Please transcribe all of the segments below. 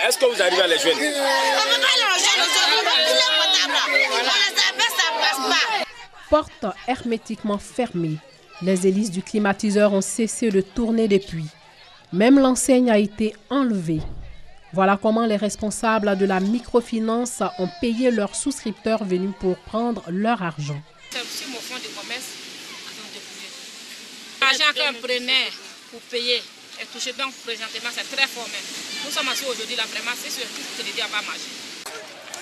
Est-ce que vous arrivez à les joindre? On ne peut pas les rejoindre, ça passe pas. Porte hermétiquement fermée, les hélices du climatiseur ont cessé de tourner depuis. Même l'enseigne a été enlevée. Voilà comment les responsables de la microfinance ont payé leurs souscripteurs venus pour prendre leur argent. C'est aussi mon fonds de commerce. L'argent qu'un prenait pour payer est touché, donc présentement c'est très fort même. Nous sommes assis aujourd'hui là, vraiment, c'est sûr que tout le dit à pas marcher.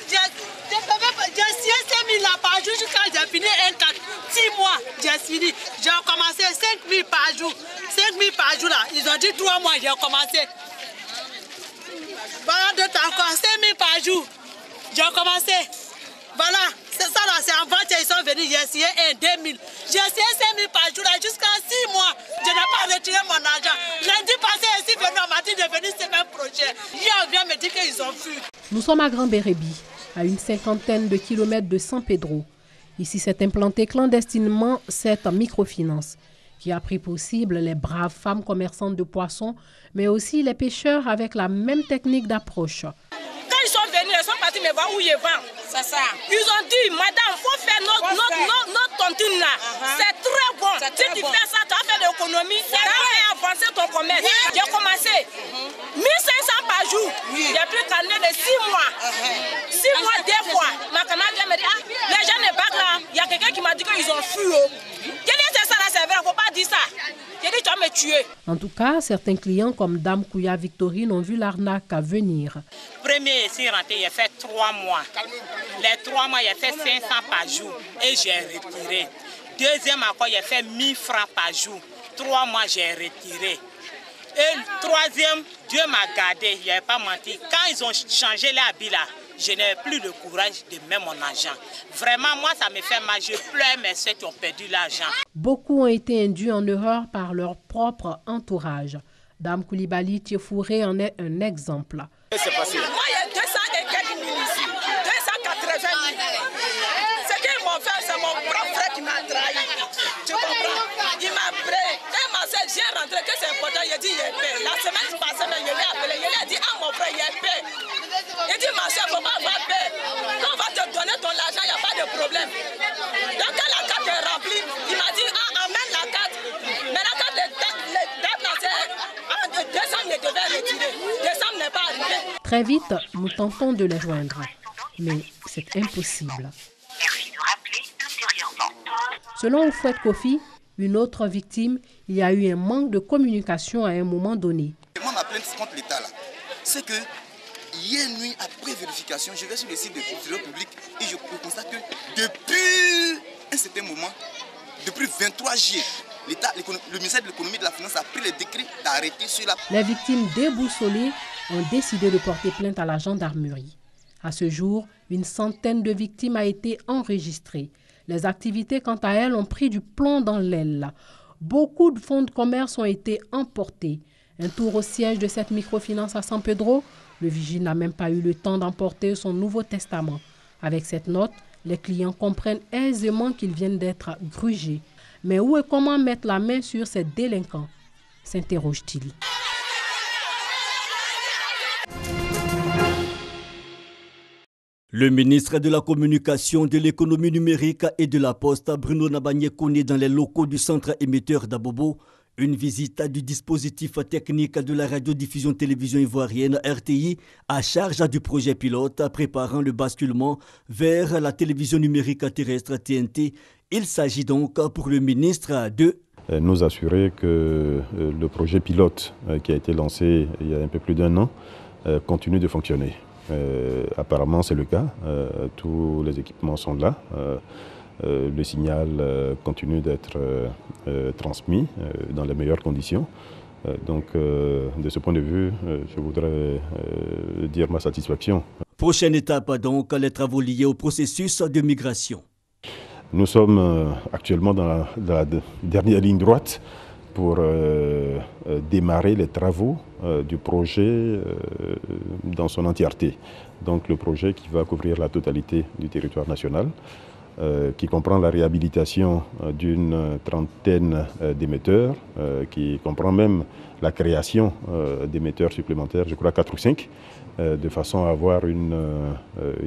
J'ai signé 5 000 là par jour jusqu'à j'ai fini un 4. 6 mois, j'ai fini. J'ai commencé 5 000 par jour. 5 000 par jour là, ils ont dit 3 mois, j'ai commencé. Voilà d'autres encore, 5 000 par jour. J'ai commencé. Voilà, c'est ça là, c'est en vente, ils sont venus, j'ai signé 2 000. J'ai signé 5 000 par jour là, jusqu'à 6 mois. Je n'ai pas retiré mon argent. Lundi passé, ici, on m'a dit de venir sur un projet. Hier, on vient me dire qu'ils ont fui. Nous sommes à Grand Bérébi, à une 50aine de kilomètres de San Pedro. Ici s'est implantée clandestinement cette microfinance qui a pris pour cible les braves femmes commerçantes de poissons, mais aussi les pêcheurs avec la même technique d'approche. Quand ils sont venus, ils sont partis me voir où ils vendent. C'est ça. Ils ont dit, madame, il faut faire notre tontine là. C'est très bon. Si tu fais ça, tu as fait de l'économie, tu as avancé ton commerce. J'ai commencé 1 500 par jour. J'ai pris carnet de 6 mois. 6 mois, 2 fois. Ma camarade vient me dire, les gens ne baguent là. Il y a quelqu'un qui m'a dit qu'ils ont fui. J'ai dit, c'est ça là, c'est vrai, il ne faut pas dire ça. J'ai dit, tu vas me tuer. En tout cas, certains clients comme Dame Kouya Victorine ont vu l'arnaque à venir. Premier ici rentré, il a fait 3 mois. Les 3 mois, il a fait 500 par jour et j'ai retiré. Deuxième encore, il a fait 1000 francs par jour. 3 mois, j'ai retiré. Et le troisième, Dieu m'a gardé, il n'a pas menti. Quand ils ont changé les habits là, je n'ai plus le courage de mettre mon argent. Vraiment, moi, ça me fait mal. Je pleure mes soeurs qui ont perdu l'argent. Beaucoup ont été induits en erreur par leur propre entourage. Dame Koulibaly Tiefouré en est un exemple. Moi, il y a 200 et quelques mille ici. 280 000. Ce qu'ils m'ont fait, c'est mon propre frère qui m'a trahi. Tu comprends? Il m'a pris. Quand il m'a dit, viens rentrer, que c'est important, il a dit, il est paix. La semaine passée, je l'ai appelé. Il a dit, ah, mon frère, il est paix. Il dit, ma soeur, il ne faut pas avoir paix. Quand on va te donner ton argent, il n'y a pas de problème. Donc, quand la carte est remplie, il m'a dit, ah, amène la carte. Mais la carte, les dates, c'est décembre, il devait retirer. Décembre n'est pas arrivé. Très vite, nous tentons de les joindre, mais c'est impossible. Selon Oufouet Kofi, une autre victime, il y a eu un manque de communication à un moment donné. Moi, ma plainte contre l'État, c'est que hier nuit, après vérification, je vais sur le site de l'Autorité publique et je constate que depuis un certain moment, depuis 23 juillet, le ministère de l'économie et de la finance a pris le décret d'arrêter cela. Les victimes déboussolées ont décidé de porter plainte à la gendarmerie. À ce jour, une centaine de victimes a été enregistrée. Les activités, quant à elles, ont pris du plomb dans l'aile. Beaucoup de fonds de commerce ont été emportés. Un tour au siège de cette microfinance à San Pedro, le vigile n'a même pas eu le temps d'emporter son Nouveau Testament. Avec cette note, les clients comprennent aisément qu'ils viennent d'être grugés. Mais où et comment mettre la main sur ces délinquants, s'interroge-t-il. Le ministre de la Communication, de l'Économie numérique et de la Poste, Bruno Nabagné-Koné, dans les locaux du centre émetteur d'Abobo, une visite du dispositif technique de la radiodiffusion télévision ivoirienne RTI à charge du projet pilote préparant le basculement vers la télévision numérique terrestre TNT. Il s'agit donc pour le ministre de nous assurer que le projet pilote qui a été lancé il y a un peu plus d'1 an continue de fonctionner. Apparemment c'est le cas, tous les équipements sont là. Le signal continue d'être transmis dans les meilleures conditions. Donc, de ce point de vue, je voudrais dire ma satisfaction. Prochaine étape donc, les travaux liés au processus de migration. Nous sommes actuellement dans la dernière ligne droite pour démarrer les travaux du projet dans son entièreté. Donc le projet qui va couvrir la totalité du territoire national. qui comprend la réhabilitation d'une trentaine d'émetteurs, qui comprend même la création d'émetteurs supplémentaires, je crois 4 ou 5, de façon à avoir une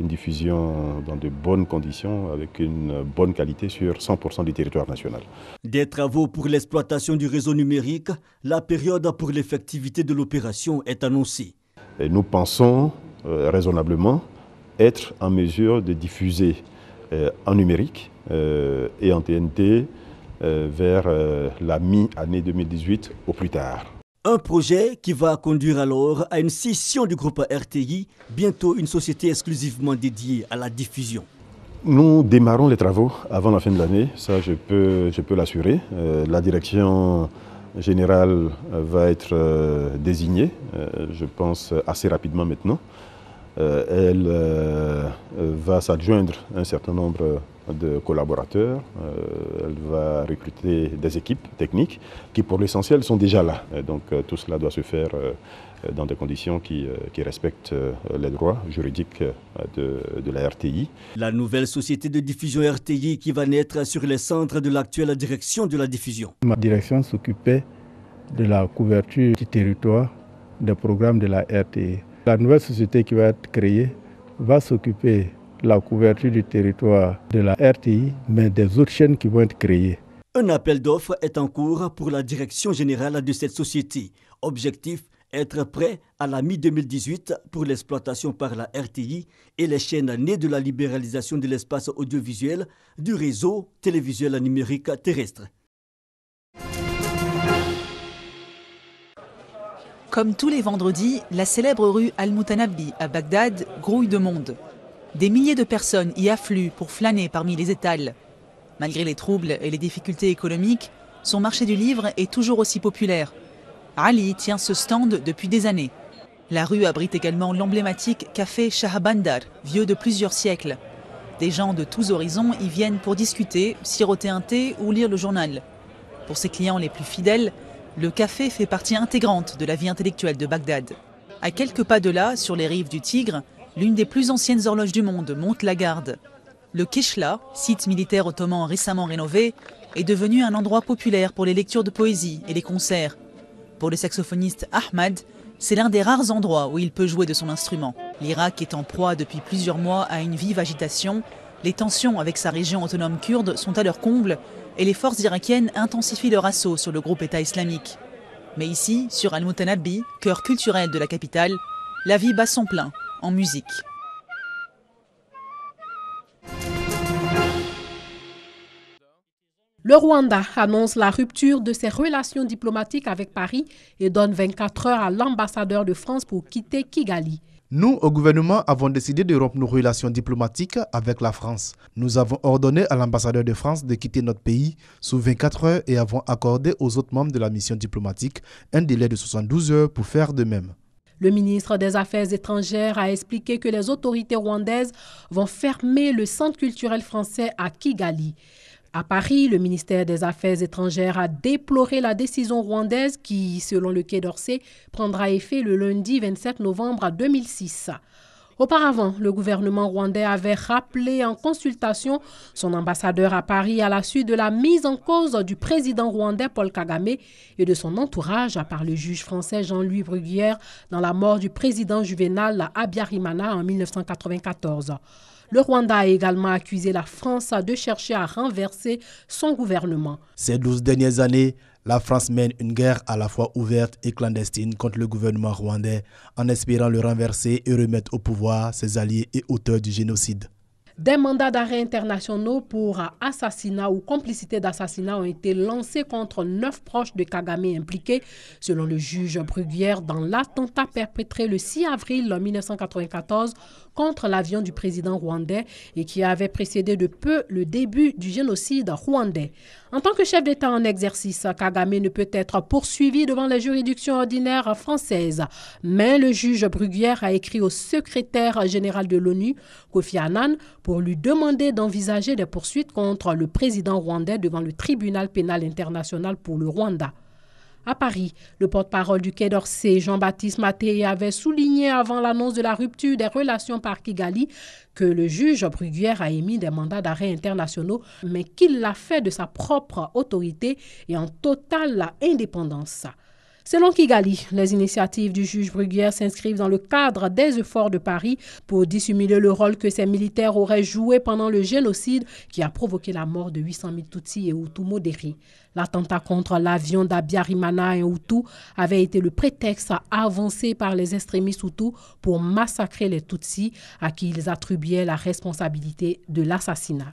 diffusion dans de bonnes conditions, avec une bonne qualité sur 100% du territoire national. Des travaux pour l'exploitation du réseau numérique, la période pour l'effectivité de l'opération est annoncée. Et nous pensons raisonnablement être en mesure de diffuser en numérique et en TNT vers la mi-année 2018 au plus tard. Un projet qui va conduire alors à une scission du groupe RTI, bientôt une société exclusivement dédiée à la diffusion. Nous démarrons les travaux avant la fin de l'année, ça je peux l'assurer. La direction générale va être désignée, je pense assez rapidement maintenant. Elle va s'adjoindre un certain nombre de collaborateurs, elle va recruter des équipes techniques qui pour l'essentiel sont déjà là. Donc tout cela doit se faire dans des conditions qui respectent les droits juridiques de la RTI. La nouvelle société de diffusion RTI qui va naître sur les centres de l'actuelle direction de la diffusion. Ma direction s'occupait de la couverture du territoire des programmes de la RTI. La nouvelle société qui va être créée va s'occuper de la couverture du territoire de la RTI, mais des autres chaînes qui vont être créées. Un appel d'offres est en cours pour la direction générale de cette société. Objectif, être prêt à la mi-2018 pour l'exploitation par la RTI et les chaînes nées de la libéralisation de l'espace audiovisuel du réseau télévisuel numérique terrestre. Comme tous les vendredis, la célèbre rue Al-Mutanabbi à Bagdad grouille de monde. Des milliers de personnes y affluent pour flâner parmi les étals. Malgré les troubles et les difficultés économiques, son marché du livre est toujours aussi populaire. Ali tient ce stand depuis des années. La rue abrite également l'emblématique café Shahabandar, vieux de plusieurs siècles. Des gens de tous horizons y viennent pour discuter, siroter un thé ou lire le journal. Pour ses clients les plus fidèles, le café fait partie intégrante de la vie intellectuelle de Bagdad. À quelques pas de là, sur les rives du Tigre, l'une des plus anciennes horloges du monde monte la garde. Le Kishla, site militaire ottoman récemment rénové, est devenu un endroit populaire pour les lectures de poésie et les concerts. Pour le saxophoniste Ahmad, c'est l'un des rares endroits où il peut jouer de son instrument. L'Irak est en proie depuis plusieurs mois à une vive agitation. Les tensions avec sa région autonome kurde sont à leur comble et les forces irakiennes intensifient leur assaut sur le groupe État islamique. Mais ici, sur Al-Mutanabbi, cœur culturel de la capitale, la vie bat son plein en musique. Le Rwanda annonce la rupture de ses relations diplomatiques avec Paris et donne 24 heures à l'ambassadeur de France pour quitter Kigali. Nous, au gouvernement, avons décidé de rompre nos relations diplomatiques avec la France. Nous avons ordonné à l'ambassadeur de France de quitter notre pays sous 24 heures et avons accordé aux autres membres de la mission diplomatique un délai de 72 heures pour faire de même. Le ministre des Affaires étrangères a expliqué que les autorités rwandaises vont fermer le centre culturel français à Kigali. À Paris, le ministère des Affaires étrangères a déploré la décision rwandaise qui, selon le Quai d'Orsay, prendra effet le lundi 27 novembre 2006. Auparavant, le gouvernement rwandais avait rappelé en consultation son ambassadeur à Paris à la suite de la mise en cause du président rwandais Paul Kagame et de son entourage par le juge français Jean-Louis Bruguière dans la mort du président Juvenal Habyarimana en 1994. Le Rwanda a également accusé la France de chercher à renverser son gouvernement. Ces 12 dernières années, la France mène une guerre à la fois ouverte et clandestine contre le gouvernement rwandais en espérant le renverser et remettre au pouvoir ses alliés et auteurs du génocide. Des mandats d'arrêt internationaux pour assassinat ou complicité d'assassinat ont été lancés contre 9 proches de Kagame impliqués, selon le juge Bruguière, dans l'attentat perpétré le 6 avril 1994 contre l'avion du président rwandais et qui avait précédé de peu le début du génocide rwandais. En tant que chef d'État en exercice, Kagame ne peut être poursuivi devant les juridictions ordinaires françaises. Mais le juge Bruguière a écrit au secrétaire général de l'ONU, Kofi Annan, pour lui demander d'envisager des poursuites contre le président rwandais devant le tribunal pénal international pour le Rwanda. À Paris, le porte-parole du Quai d'Orsay, Jean-Baptiste Maté, avait souligné avant l'annonce de la rupture des relations par Kigali que le juge Bruguière a émis des mandats d'arrêt internationaux, mais qu'il l'a fait de sa propre autorité et en totale indépendance. Selon Kigali, les initiatives du juge Bruguière s'inscrivent dans le cadre des efforts de Paris pour dissimuler le rôle que ces militaires auraient joué pendant le génocide qui a provoqué la mort de 800 000 Tutsis et Hutus modérés. L'attentat contre l'avion d'Abiyarimana et Hutu avait été le prétexte avancé par les extrémistes Hutus pour massacrer les Tutsis à qui ils attribuaient la responsabilité de l'assassinat.